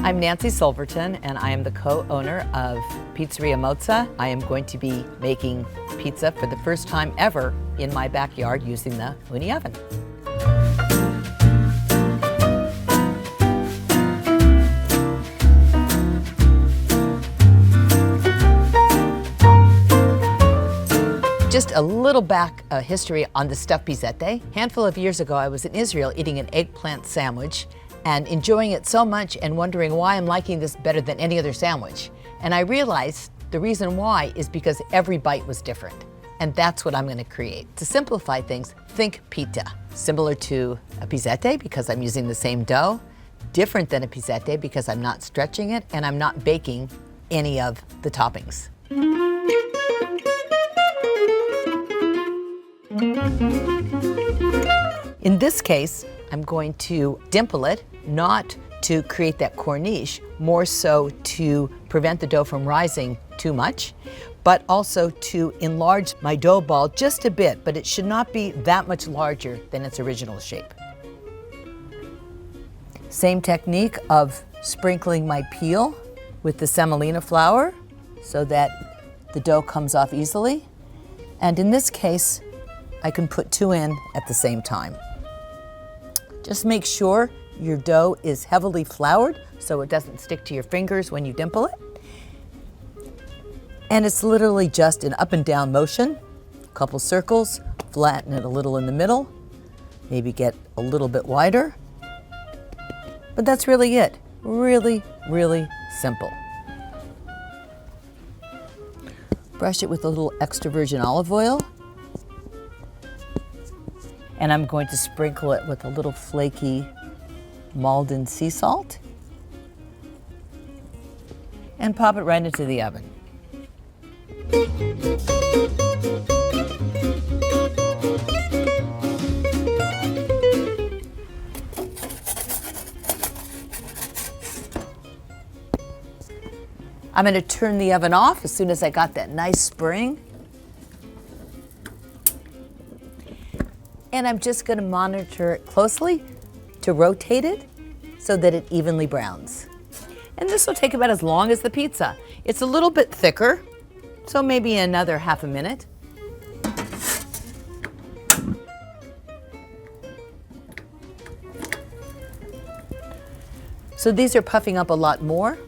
I'm Nancy Silverton, and I am the co-owner of Pizzeria Mozza. I am going to be making pizza for the first time ever in my backyard using the Ooni oven. Just a little back history on the Stuffed Pizzette. A handful of years ago, I was in Israel eating an eggplant sandwich and enjoying it so much and wondering why I'm liking this better than any other sandwich. And I realized the reason why is because every bite was different. And that's what I'm going to create. To simplify things, think pita. Similar to a pizzette because I'm using the same dough. Different than a pizzette because I'm not stretching it and I'm not baking any of the toppings. In this case, I'm going to dimple it, not to create that corniche, more so to prevent the dough from rising too much, but also to enlarge my dough ball just a bit, but it should not be that much larger than its original shape. Same technique of sprinkling my peel with the semolina flour so that the dough comes off easily. And in this case, I can put two in at the same time. Just make sure your dough is heavily floured so it doesn't stick to your fingers when you dimple it. And it's literally just an up and down motion, a couple circles, flatten it a little in the middle, maybe get a little bit wider. But that's really it. Really, really simple. Brush it with a little extra virgin olive oil. And I'm going to sprinkle it with a little flaky Maldon sea salt and pop it right into the oven. I'm going to turn the oven off as soon as I got that nice spring. And I'm just going to monitor it closely to rotate it so that it evenly browns. And this will take about as long as the pizza. It's a little bit thicker, so maybe another half a minute. So these are puffing up a lot more,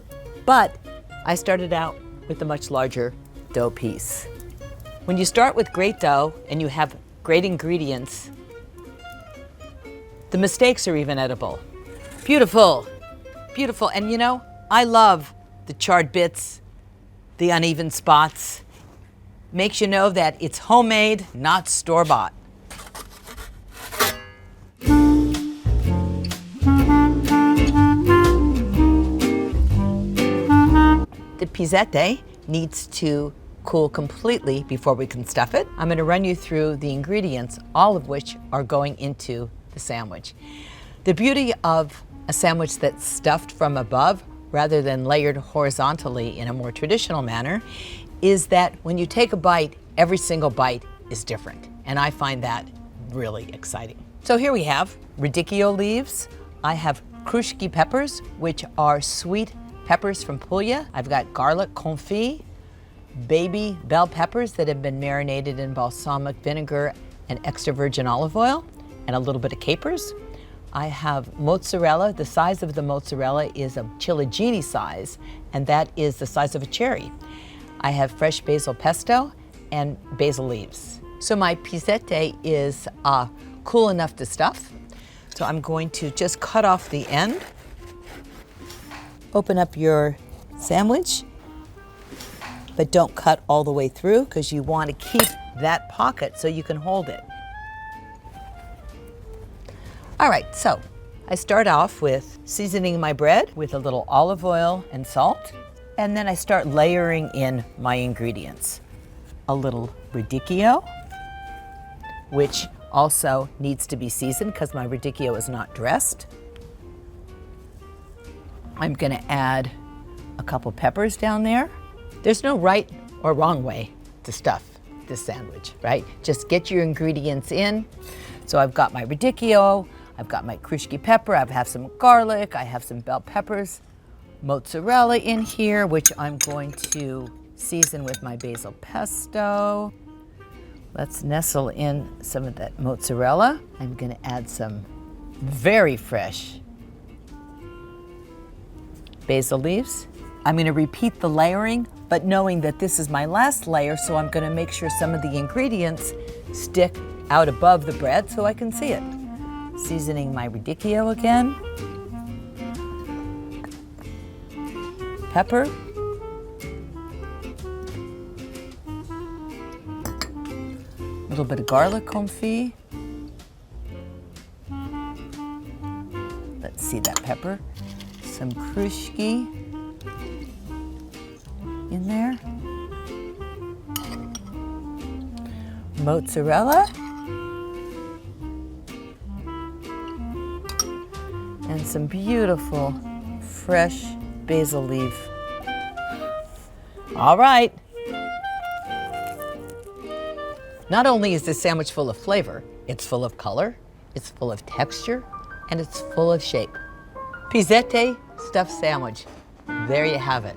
but I started out with a much larger dough piece. When you start with great dough and you have great ingredients, the mistakes are even edible. Beautiful, beautiful. And you know, I love the charred bits, the uneven spots. Makes you know that it's homemade, not store-bought. The pizzette needs to cool completely before we can stuff it. I'm going to run you through the ingredients, all of which are going into the sandwich. The beauty of a sandwich that's stuffed from above rather than layered horizontally in a more traditional manner is that when you take a bite, every single bite is different. And I find that really exciting. So here we have radicchio leaves. I have krushki peppers, which are sweet peppers from Puglia. I've got garlic confit, baby bell peppers that have been marinated in balsamic vinegar and extra virgin olive oil, and a little bit of capers. I have mozzarella. The size of the mozzarella is a ciliegini size, and that is the size of a cherry. I have fresh basil pesto and basil leaves. So my pizzette is cool enough to stuff. So I'm going to just cut off the end. Open up your sandwich, but don't cut all the way through because you want to keep that pocket so you can hold it. All right, so I start off with seasoning my bread with a little olive oil and salt, and then I start layering in my ingredients. A little radicchio, which also needs to be seasoned because my radicchio is not dressed. I'm gonna add a couple peppers down there. There's no right or wrong way to stuff this sandwich, right? Just get your ingredients in. So I've got my radicchio, I've got my krushki pepper, I have some garlic, I have some bell peppers. mozzarella in here, which I'm going to season with my basil pesto. Let's nestle in some of that mozzarella. I'm going to add some very fresh basil leaves. I'm going to repeat the layering, but knowing that this is my last layer, so I'm going to make sure some of the ingredients stick out above the bread so I can see it. Seasoning my radicchio again. Pepper. A little bit of garlic confit. Let's see that pepper. Some krushki in there. Mozzarella. And some beautiful fresh basil leaf. All right. Not only is this sandwich full of flavor, it's full of color, it's full of texture, and it's full of shape. Pizzette stuffed sandwich. There you have it.